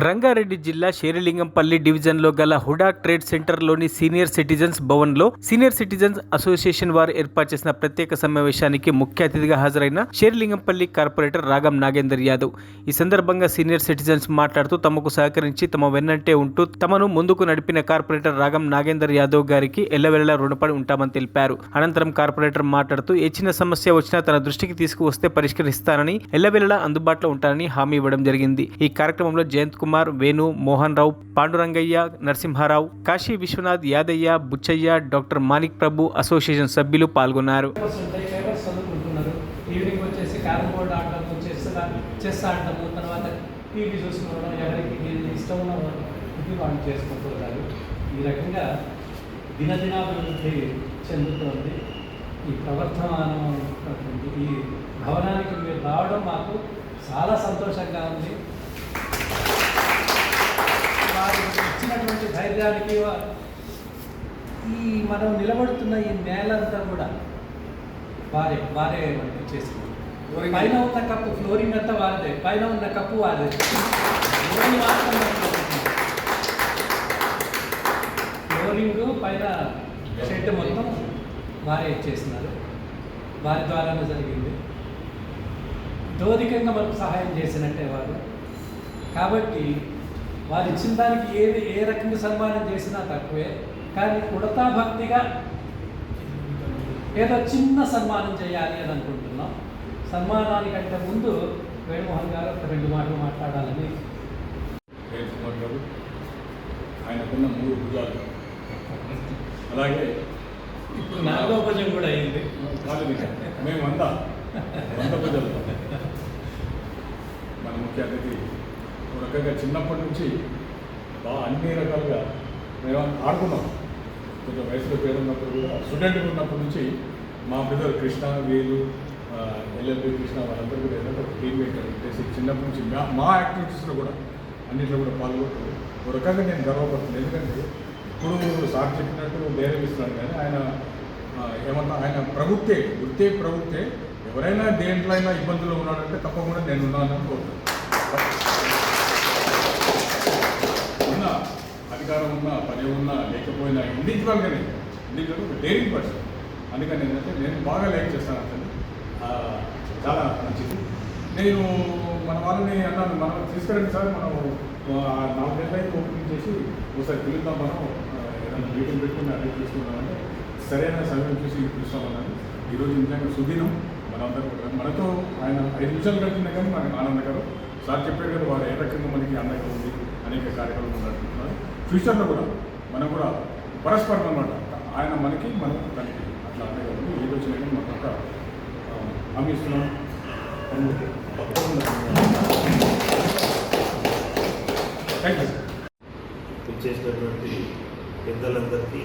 రంగారెడ్డి జిల్లా శేరిలింగంపల్లి డివిజన్లో గల హుడా ట్రేడ్ సెంటర్లోని సీనియర్ సిటిజన్స్ భవన్లో సీనియర్ సిటిజన్స్ అసోసియేషన్ వారు ఏర్పాటు చేసిన ప్రత్యేక సమావేశానికి ముఖ్య అతిథిగా హాజరైన శేరిలింగంపల్లి కార్పొరేటర్ రాగం నాగేందర్ యాదవ్. ఈ సందర్భంగా సీనియర్ సిటిజన్స్ మాట్లాడుతూ తమకు సహకరించి తమ వెన్నంటే ఉంటూ తమను ముందుకు నడిపిన కార్పొరేటర్ రాగం నాగేందర్ యాదవ్ గారికి ఎల్లవెల్లలా రుణపడి ఉంటామని తెలిపారు. అనంతరం కార్పొరేటర్ మాట్లాడుతూ ఏ చిన్న సమస్య వచ్చినా తన దృష్టికి తీసుకువస్తే పరిష్కరిస్తానని, ఎల్లవెల్లలా అందుబాటులో ఉంటానని హామీ ఇవ్వడం జరిగింది. ఈ కార్యక్రమంలో జయంత్ కుమార్, వేణు, మోహన్ రావు, పాండురంగయ్య, నరసింహారావు, కాశీ విశ్వనాథ్, యాదయ్య, బుచ్చయ్య, డాక్టర్ మాణిక్ ప్రభు, అసోసియేషన్ సభ్యులు పాల్గొన్నారు. ఈవినింగ్ వచ్చేసి క్యారమ్ బోర్డ్ ఆడటము, చెస్ ఆడటము, తర్వాత టీవీ చూసుకోవడం, ఎవరికి ఇష్టం ఉన్న వాళ్ళు చేసుకుంటున్నారు. ఈ రకంగా దినదినాభివృద్ధి చెందుతోంది. ఈ ప్రవర్తమానం ఈ భవనానికి మీరు రావడం మాకు చాలా సంతోషంగా ఉంది. వారు ఇచ్చినటువంటి ధైర్యానికి ఈ మనం నిలబడుతున్న ఈ నేలంతా కూడా వారే చేసింది. పైన ఉన్న కప్పు ఫ్లోరింగ్ అంతా వారిదే, పైన ఉన్న కప్పు వారిదే. ఫ్లోరింగ్ పైన షెడ్ మొత్తం వారే చేసినారు. వారి ద్వారానే జరిగింది. దౌర్ఘంగా మనకు సహాయం చేసినట్టే వారు. కాబట్టి వారు ఇచ్చిన దానికి ఏ రకంగా సన్మానం చేసినా తక్కువే. కానీ ఉడతా భక్తిగా ఏదో చిన్న సన్మానం చేయాలి అని అనుకుంటున్నాం. సన్మానానికంటే ముందు వేణుమోహన్ గారు ఒక 2 మాటలు మాట్లాడాలని. ఆయనకున్న 3 భుజాలు, అలాగే ఇప్పుడు 4వ భుజం కూడా అయింది. మేము 100 భుజాలు. మన ముఖ్య అతిథి ఒక రకంగా చిన్నప్పటి నుంచి బాగా అన్ని రకాలుగా మేము ఆడుకున్నాం. కొంచెం వయసులో పేరున్నప్పుడు కూడా, స్టూడెంట్గా ఉన్నప్పటి నుంచి మా బ్రదర్ కృష్ణ, వీలు, ఎల్ఎల్బి కృష్ణ, వాళ్ళందరూ కూడా ఏదో ఒక టీమ్ మేకర్ చేసి చిన్నప్పటి నుంచి మా యాక్టివిటీస్లో కూడా అన్నింటిలో కూడా పాల్గొంటారు. ఒక రకంగా నేను గర్వపడుతున్నాను. ఎందుకంటే ఇప్పుడు సార్ చెప్పినట్టు ధైర్యం ఇస్తున్నాను, కానీ ఆయన ఏమన్నా ఆయన వృత్తే ప్రభుత్వే. ఎవరైనా దేంట్లో అయినా ఇబ్బందులు ఉన్నాడంటే తప్పకుండా నేను ఉన్నానని కోరుతున్నాను. ఉన్న అధికారం ఉన్నా, పని ఉన్నా, లేకపోయినా ఇండివిజువల్గానే ఒక డేరింగ్ పర్సన్. అందుకని ఏంటంటే నేను బాగా లైక్ చేస్తాను అతన్ని. చాలా మంచిది. నేను మన వాళ్ళని అన్నాను, మనం తీసుకురండి సార్, మనం 4 నెలలైతే ఓపెనింగ్ చేసి ఒకసారి పిలుద్దాం, మనం ఏదైనా మీటింగ్ పెట్టుకుని అటెండ్ చేసుకుందామంటే సరైన సమయం చూసి పిలుస్తామన్నాను. ఈరోజు నిజంగా సుదీనం. మనతో ఆయన 5 నిమిషాలు గడిచినా కానీ మనకు ఆనందకరం. సార్ చెప్పాడు కదా, వారు ఏ రకంగా మనకి అండగా ఉంది, అనేక కార్యక్రమాలు నడుపుతున్నారు. ఫ్యూచర్లో కూడా మనం కూడా పరస్పరం అన్నమాట, ఆయన మనకి, మనం తనకి అట్లా అండగా ఉంది. ఏది వచ్చినా కానీ మనకు ఒక హామీ ఇస్తున్నాం. Thank you sir. చేసినటువంటి పెద్దలందరికీ,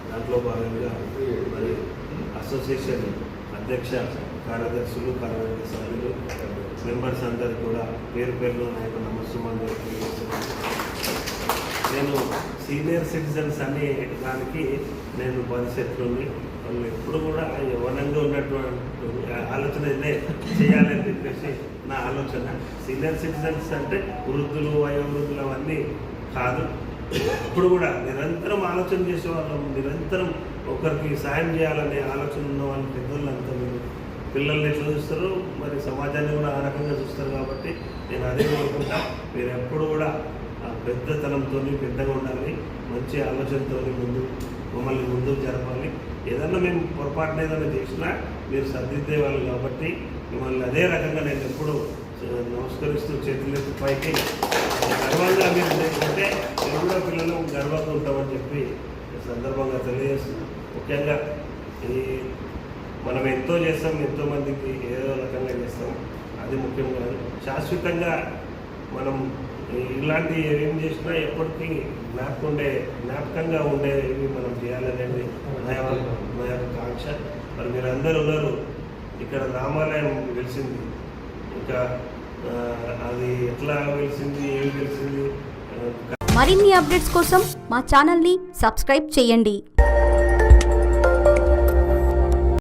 దాంట్లో భాగంగా మరి అసోసియేషన్ అధ్యక్ష, కార్యదర్శులు, కార్యవర్గ సభ్యులు, మెంబర్స్ అందరూ కూడా పేరు పేరులో నాకు నమస్సుమాన్ని తెలియజేస్తున్నాను. నేను సీనియర్ సిటిజన్స్ అనే దానికి నేను భవిష్యత్తులోని వాళ్ళు ఎప్పుడు కూడా యవ్వనంగా ఉన్నటువంటి ఆలోచన చేయాలని చెప్పేసి నా ఆలోచన. సీనియర్ సిటిజన్స్ అంటే వృద్ధులు, వయోవృద్ధులు అవన్నీ కాదు. ఇప్పుడు కూడా నిరంతరం ఆలోచన చేసేవాళ్ళం, నిరంతరం ఒకరికి సాయం చేయాలనే ఆలోచన ఉన్న వాళ్ళు పెద్దలు అంతా. మీరు పిల్లల్ని ఎట్లా చూస్తారు, మరి సమాజాన్ని కూడా ఆ రకంగా చూస్తారు. కాబట్టి నేను అదే కోరుకుంటా, మీరు ఎప్పుడు కూడా పెద్దతనంతో పెద్దగా ఉండాలి, మంచి ఆలోచనతో మమ్మల్ని ముందుకు జరపాలి. ఏదన్నా మేము పొరపాటున ఏదైనా చేసినా మీరు సర్దిద్దే వాళ్ళు. కాబట్టి మిమ్మల్ని అదే రకంగా నేను ఎప్పుడు నమస్కరిస్తూ చేతులెత్తి పైకి గర్వంగా మీరు చేసుకుంటే మేము కూడా పిల్లలు గర్వంగా ఉంటామని చెప్పి సందర్భంగా తెలియజేస్తున్నాం. ముఖ్యంగా మనం ఎంతో చేస్తాం, ఎంతోమందికి ఏదో రకంగా చేస్తాం, అది ముఖ్యం కాదు. శాశ్వతంగా మనం ఇలాంటి ఏం చేసినా ఎప్పటికీ జ్ఞాపకంగా ఉండేవి మనం చేయాలనేది నా యొక్క కాంక్ష. మరి మీరు అందరూ ఉన్నారు. ఇక్కడ రామాలయం వెలిసింది, ఇంకా అది ఎట్లా వెలిసింది, ఏమి వెలిసింది. మరిన్ని అప్డేట్స్ కోసం మా ఛానల్ని సబ్స్క్రైబ్ చేయండి.